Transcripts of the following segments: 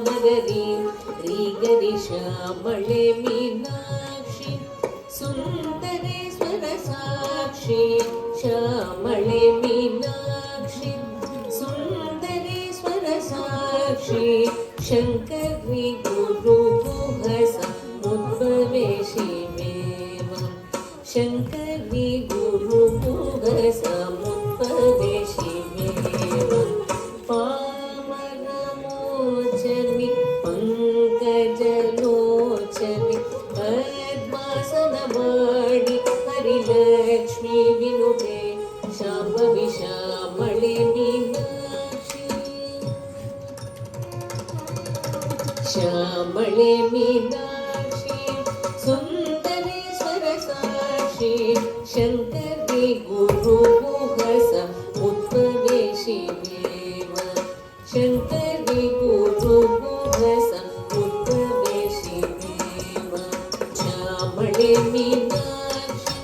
ಮಗರಿ ರೀ ಗರಿ ಶ್ಯಾಮಳೆ ಮೀನಾಕ್ಷಿ ಸುಂದರೇಶ್ವರ ಸಾಕ್ಷಿ ಶ್ಯಾಮಳೆ ಮೀನಾಕ್ಷಿ ಸುಂದರೇಶ್ವರ ಸಾಕ್ಷಿ ಶಂಕರಿ ಗುರು ಗುಹಸ ಮುದ್ಭವೆ ಶಿವೇವ ಶಂಕರಿ ಗುರು ಗುಹಸ ಮುದ್ಭವೆ ಶಿವೇವ ಪಾವನಮೋಚನಿ ಪಂಕಜಲೋಚನಿ ಪದ್ಮಾಸನ ಮಾಡಿ ಹರಿಲಕ್ಷ್ಮಿ ವಿನುತೆ ಶಾಂಭವಿ ಶ್ಯಾಮಳೆ ಮೀನಾಕ್ಷಿ ಶ್ಯಾಮಳೆ ಮೀನಾಕ್ಷಿ ಸುಂದರೇಶ್ವರ ಸಾಕ್ಷಿ ಶಂಕರಿ ಗುರು ಗುಹಸ ಉದ್ಭವೆ ಶಿವೇವ ಶಂಕರಿ ಗುರು ಗುಹಸ ಉದ್ಭವೆ ಶಿವೇವ ಶ್ಯಾಮಳೆ ಮೀನಾಕ್ಷಿ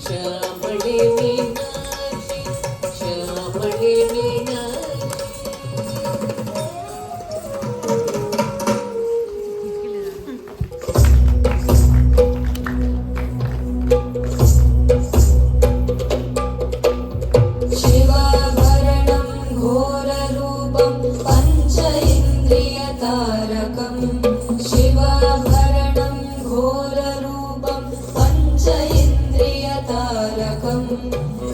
ಶ್ಯಾಮಳೆ ಮೀನಾಕ್ಷಿ ಶ್ಯಾಮಳೆ ಮೀನಾಕ್ಷಿ शिवाभरणं घोररूपं पञ्च इन्द्रियतारकं शिवाभरणं घोररूपं पञ्च इन्द्रियतारकं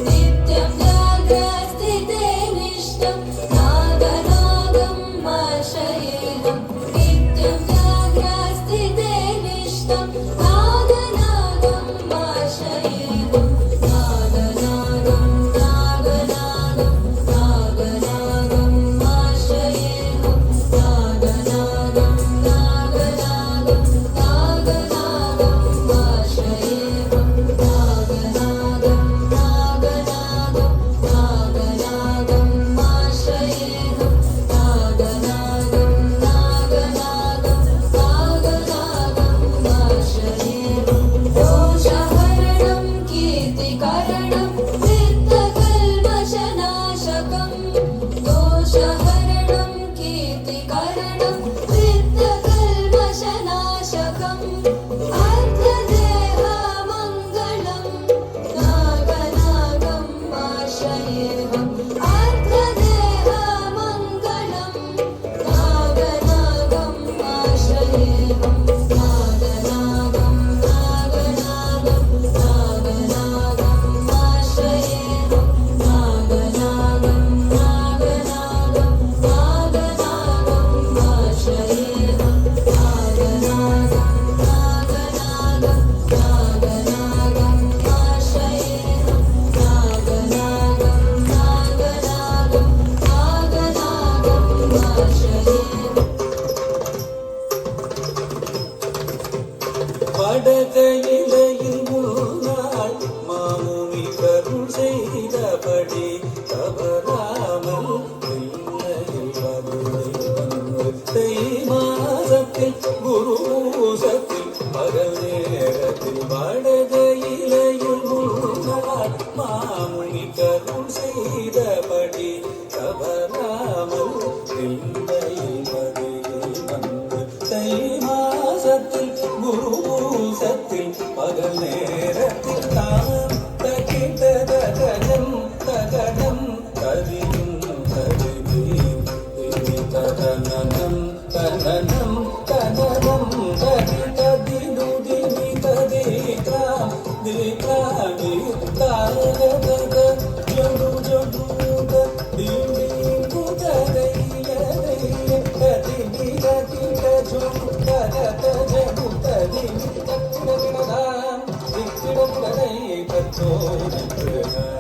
नित्यं जाग्रस्थिते निष्ठं नागनागं आश्रयेऽहं नित्यं जाग्रस्थिते निष्ठं नागनागं आश्रयेऽहं नागनागं दोषहरणं कीर्तिकरणं सिद्धकल्मषनाशकं दोषहरणं कीर्तिकरणं सिद्धकल्मषनाशकम् अर्धदेहमङ्गलं नागनागम् आश्रयेऽहम् अर्धदेहमङ्गलं नागनागम् आश्रयेऽहम् नागनागं नागनागं नागनागम् आश्रयेऽहम् नागनागं नागनागं नागनागम् आश्रयेऽहम् नागनागं नागनागं नागनागम् आश्रयेऽहम् नागनागं नागनागं नागनागम् आश्रयेऽहम् படகையிலையில் முன்னாள் மாமுனி கருள் செய்தபடி தவறாமல் இல்லையில் தை மாதத்தில் குருசத்தில் பகல் நேரத்தில் படகையிலையில் முன்னாள் மாமுனி கருள் செய்தபடி தவறாமல் இல்லையில் தை மாசத்தில் குருசத்தில் பகல் நேரத்தில் தான் தகிததகஜம் தகடம் கரியும் கருவியும் ததனனம் தனனம் தனனம் ததிததினுதினி ததிக்ராம் திக்ராமி தாரதக ஜடு ஜடு திண்டி முதகையதைய ததினி ததிக ஜுகரத ஜடு ததினி தத்திரவினதாம் தித்திரவினதை தத்தோனித்ரணம்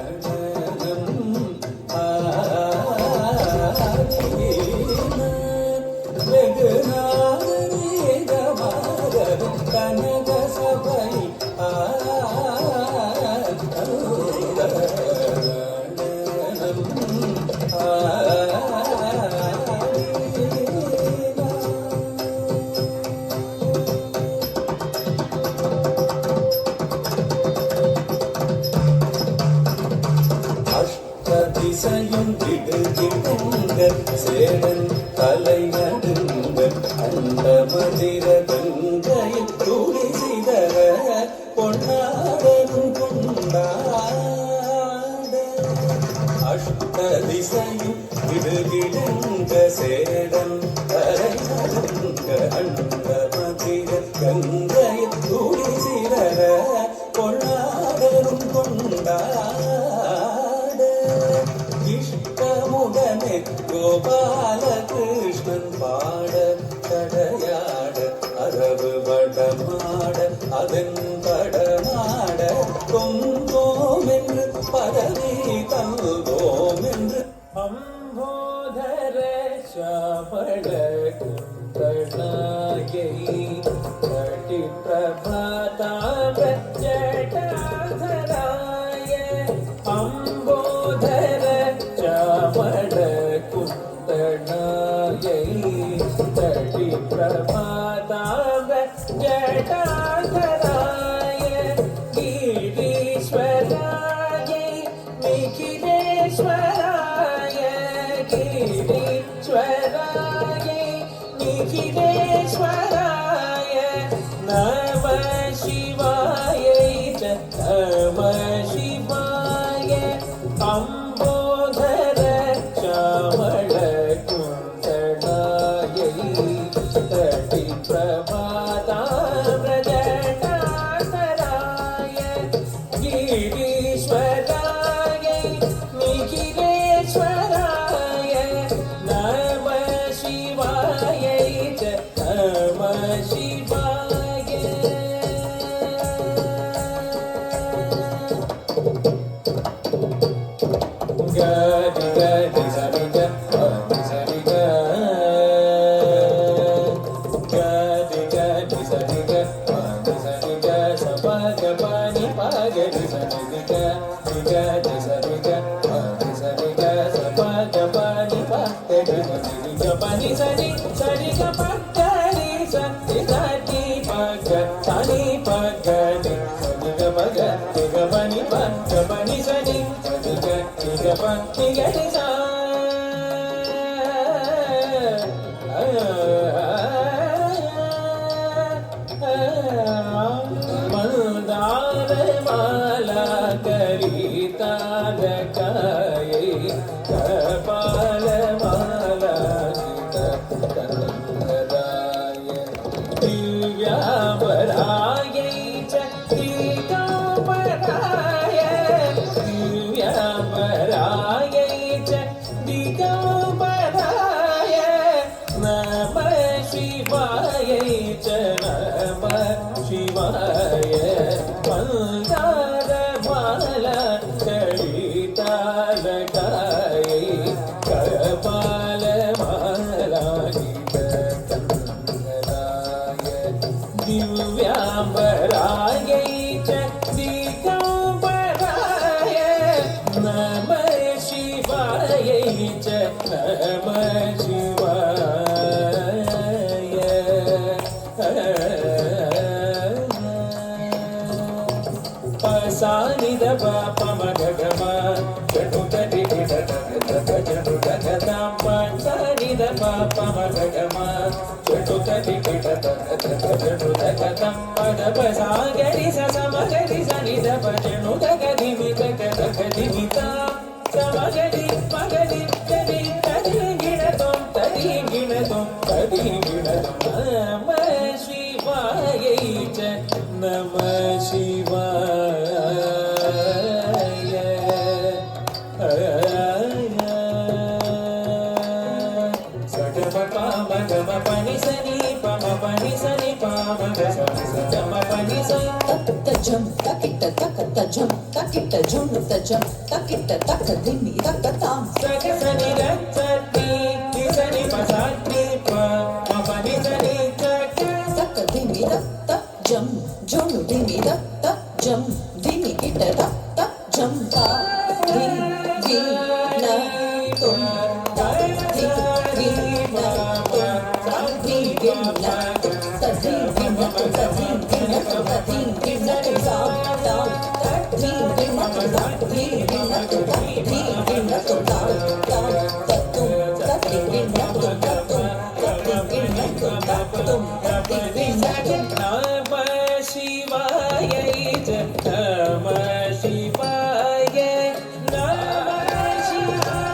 ஆதின சேடன் தலை நடுங்க அந்த மதிர கங்கையில் துளி சிதற பொன்னாடனும் கொண்டாட அஷ்ட திசையும் விடுகிடுங்க சேடன் தலை நடுங்க அந்த மதிர கங்கையில் துளி சிதற பொன்னாடனும் கொண்டாட இஷ்டமுடனே கோபால கிருஷ்ணன் பாட தடையாட அரவு வடமாட அதன் படமாட கொங்கோம் என்று பதவி தந்தோம் என்று அம்போதர சாமள குந்தனாயை கட்டி பிரபாதாம ஜடாதராய அம்போதர சாமள குந்தனாயை கட்டி பிரபாதாம ஜடாதராய கிரீஸ்வராயை நிகிலேஸ்வராய கிரீஸ்வராயை நிகிலேஸ்வராய நம சிவாய நம சிவாய அம்போதர சாமள குந்தனாயை தட்டி பிரபாதாம் ஜடாதராய கிரீஸ்வராயை நிகிலேஸ்வராய நம சிவாய நம சிவாய கதி கதி சரிக சரிக கதி கதி சரிக சரிக சபக பனி பகரி சரிக கதி சரிக சரிக சபக பனி பகரி சரிக பனி சரி சரிக பகரி சரி சரி பக சரி பகரி சரிக பக சரிக பனி பக பனி சரி சரிக சரிக பனி கரி சா மந்தார மாலா கரிதால காயை கபால மாலா கந்தராய திவ்யாபராயை சக்திகாபராய திவ்யாபராயை சக்திகாபராய நம சிவாய நம சிவாய மந்தார மாலா கழிதால காயை கபால மாலா கந்தராய திவ்யாம்பராயை சக்திகாம்பராய நம சிவாய நம சிவாய பசானித பாபமகம ஜடுதடி ஜடுதகதாம் பசானித பாபமகம ஜடுதடி ஜடுதகதாம் பதபசாகரி சமகரி சனித பஜனுதகதி மிதகதி மிதா சமகரி மகரி கரி கதி கிணதம் ததி கிணதம் ததி கிணதம் நம சிவாய நம சிவாய சடம பாம கம பனி சனி பம பனி சனி பாம கம பனி சனி தஜம் தக்கிட்ட தக்கத்த ஜம் தக்கிட்ட ஜும் தஜம் தக்கிட்ட தக்க திம்மி தக்கத்தாம் சக சனி ரச்சதி சனி பசாத்தி பம பனி சனி சக தக்க திம்மி தக்க ஜம் ஜோனு திம்மி தக்க ஜம் திம்மி கிட்ட தக்க ஜம் தா தி தி ந தும் தா தி தி ந தும் தா தி தி ந தும் தா தி தி ந தும் தா தி தி ந தும் தா தி தி ந தும் சா தா தி தி ந தும் தா தி தி ந தும் தா தி தி ந தும் தா தா தத்தும் தா நம சிவாய நம சிவாய நம சிவாய